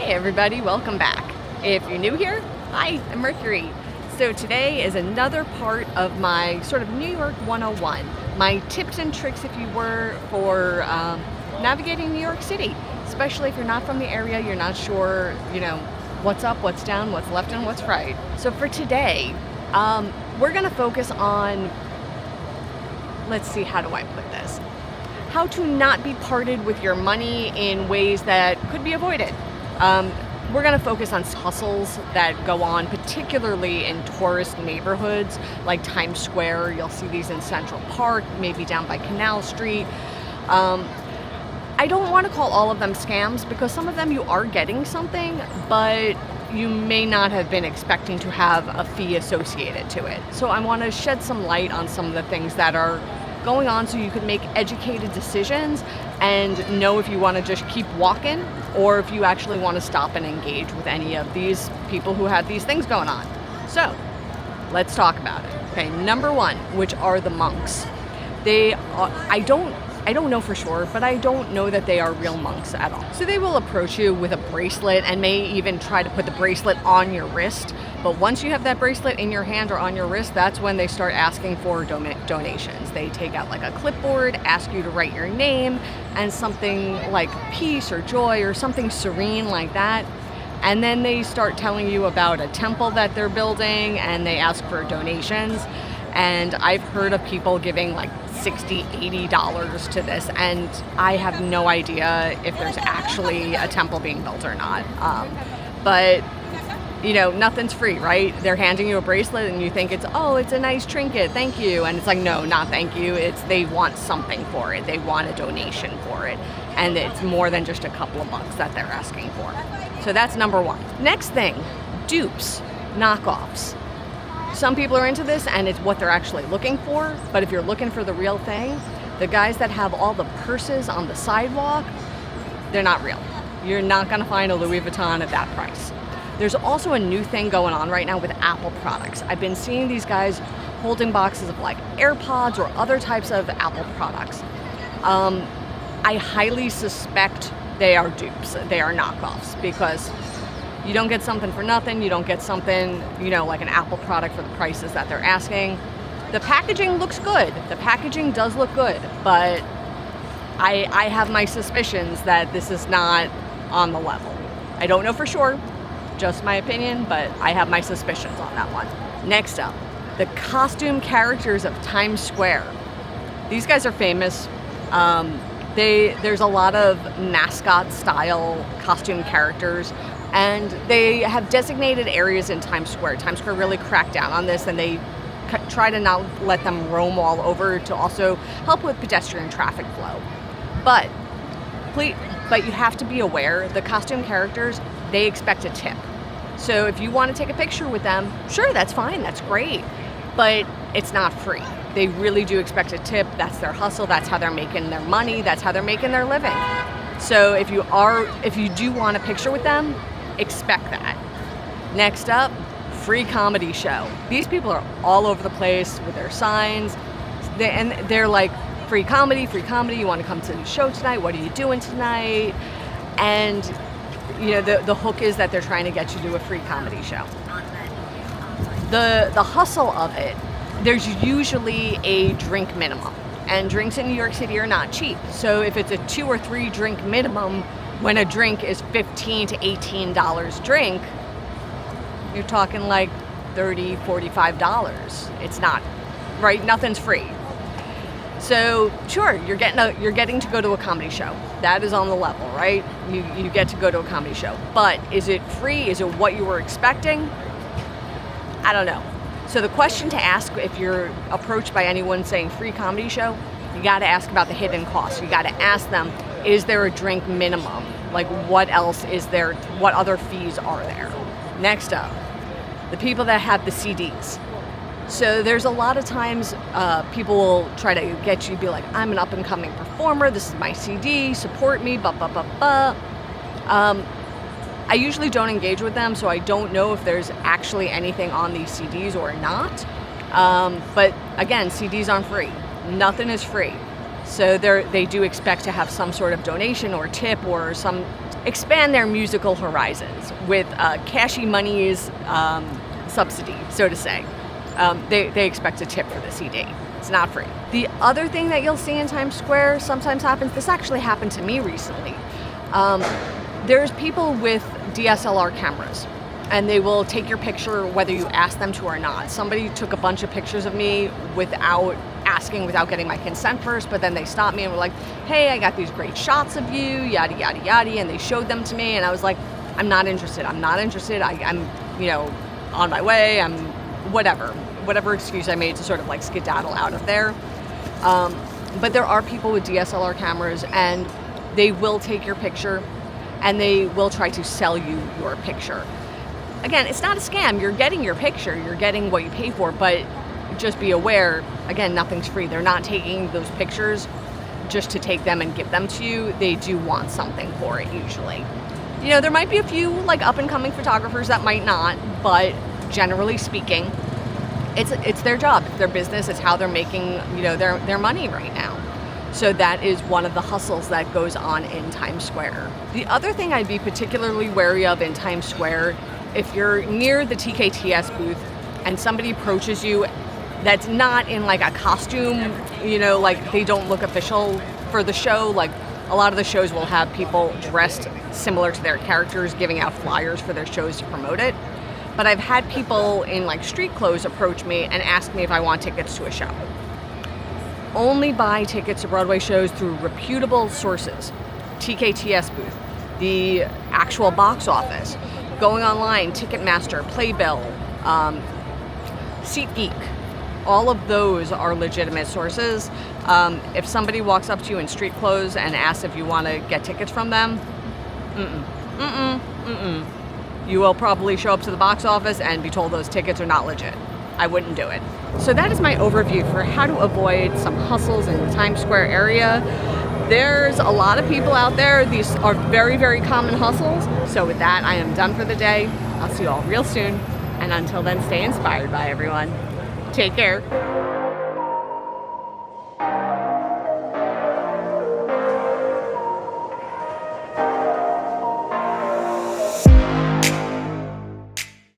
Hey everybody, welcome back. If you're new here, hi, I'm Mercury. So today is another part of my sort of New York 101, my tips and tricks, if you were, for navigating New York City, especially if you're not from the area, you're not sure, what's up, what's down, what's left, and what's right. So for today, we're gonna focus on, let's see, how do I put this? How to not be parted with your money in ways that could be avoided. We're going to focus on hustles that go on, particularly in tourist neighborhoods like Times Square. You'll see these in Central Park, maybe down by Canal Street. I don't want to call all of them scams because some of them you are getting something, but you may not have been expecting to have a fee associated to it. So I want to shed some light on some of the things that are going on so you can make educated decisions and know if you want to just keep walking or if you actually want to stop and engage with any of these people who have these things going on. So let's talk about it. Okay, number one, which are the monks. They are, I don't know for sure, but I don't know that they are real monks at all. So they will approach you with a bracelet and may even try to put the bracelet on your wrist. But once you have that bracelet in your hand or on your wrist, that's when they start asking for donations. They take out like a clipboard, ask you to write your name and something like peace or joy or something serene like that. And then they start telling you about a temple that they're building and they ask for donations. And I've heard of people giving like $60, $80 to this, and I have no idea if there's actually a temple being built or not. But nothing's free, right? They're handing you a bracelet and you think it's a nice trinket, thank you. And it's like, no, not thank you. They want something for it. They want a donation for it. And it's more than just a couple of bucks that they're asking for. So that's number one. Next thing, dupes, knockoffs. Some people are into this and it's what they're actually looking for, but if you're looking for the real thing, the guys that have all the purses on the sidewalk, they're not real. You're not gonna find a Louis Vuitton at that price. There's also a new thing going on right now with Apple products. I've been seeing these guys holding boxes of like AirPods or other types of Apple products. I highly suspect they are dupes, they are knockoffs, because you don't get something for nothing. You don't get something, like an Apple product for the prices that they're asking. The packaging looks good. The packaging does look good, but I have my suspicions that this is not on the level. I don't know for sure, just my opinion, but I have my suspicions on that one. Next up, the costume characters of Times Square. These guys are famous. There's a lot of mascot style costume characters. And they have designated areas in Times Square. Times Square really cracked down on this, and they try to not let them roam all over to also help with pedestrian traffic flow. But you have to be aware, the costume characters, they expect a tip. So if you want to take a picture with them, sure, that's fine, that's great. But it's not free. They really do expect a tip. That's their hustle. That's how they're making their money. That's how they're making their living. So if you do want a picture with them, expect that. Next up, free comedy show. These people are all over the place with their signs. They're like, free comedy, you want to come to the show tonight? What are you doing tonight? And the hook is that they're trying to get you to a free comedy show. The hustle of it, there's usually a drink minimum. And drinks in New York City are not cheap. So if it's a 2 or 3 drink minimum, when a drink is $15 to $18 drink, you're talking like $30, $45. It's not, right? Nothing's free. So sure, you're getting to go to a comedy show. That is on the level, right? You get to go to a comedy show. But is it free? Is it what you were expecting? I don't know. So the question to ask if you're approached by anyone saying free comedy show, you got to ask about the hidden costs. You got to ask them, is there a drink minimum? Like, what else is there? What other fees are there? Next up, the people that have the CDs. So there's a lot of times people will try to get you to be like, I'm an up-and-coming performer. This is my CD. Support me. I usually don't engage with them, so I don't know if there's actually anything on these CDs or not. But again, CDs aren't free. Nothing is free. So they do expect to have some sort of donation or tip or some expand their musical horizons with cashy money's subsidy, so to say. They expect a tip for the CD. It's not free. The other thing that you'll see in Times Square sometimes happens, this actually happened to me recently. There's people with DSLR cameras, and they will take your picture whether you ask them to or not. Somebody took a bunch of pictures of me without asking, without getting my consent first, but then they stopped me and were like, hey, I got these great shots of you, yada, yada, yada, and they showed them to me, and I was like, I'm not interested. I'm on my way, I'm whatever excuse I made to sort of like skedaddle out of there. But there are people with DSLR cameras, and they will take your picture, and they will try to sell you your picture. Again, it's not a scam. You're getting your picture. You're getting what you pay for, but just be aware, again, nothing's free. They're not taking those pictures just to take them and give them to you. They do want something for it usually. There might be a few like up and coming photographers that might not, but generally speaking, it's their job, it's their business, it's how they're making, their money right now. So that is one of the hustles that goes on in Times Square. The other thing I'd be particularly wary of in Times Square, if you're near the TKTS booth and somebody approaches you that's not in like a costume, like they don't look official for the show. Like a lot of the shows will have people dressed similar to their characters giving out flyers for their shows to promote it. But I've had people in like street clothes approach me and ask me if I want tickets to a show. Only buy tickets to Broadway shows through reputable sources. TKTS booth, the actual box office, going online, Ticketmaster, Playbill, SeatGeek. All of those are legitimate sources. If somebody walks up to you in street clothes and asks if you want to get tickets from them, you will probably show up to the box office and be told those tickets are not legit. I wouldn't do it. So that is my overview for how to avoid some hustles in the Times Square area. There's a lot of people out there. These are very, very common hustles. So with that, I am done for the day. I'll see you all real soon. And until then, stay inspired by everyone. Take care.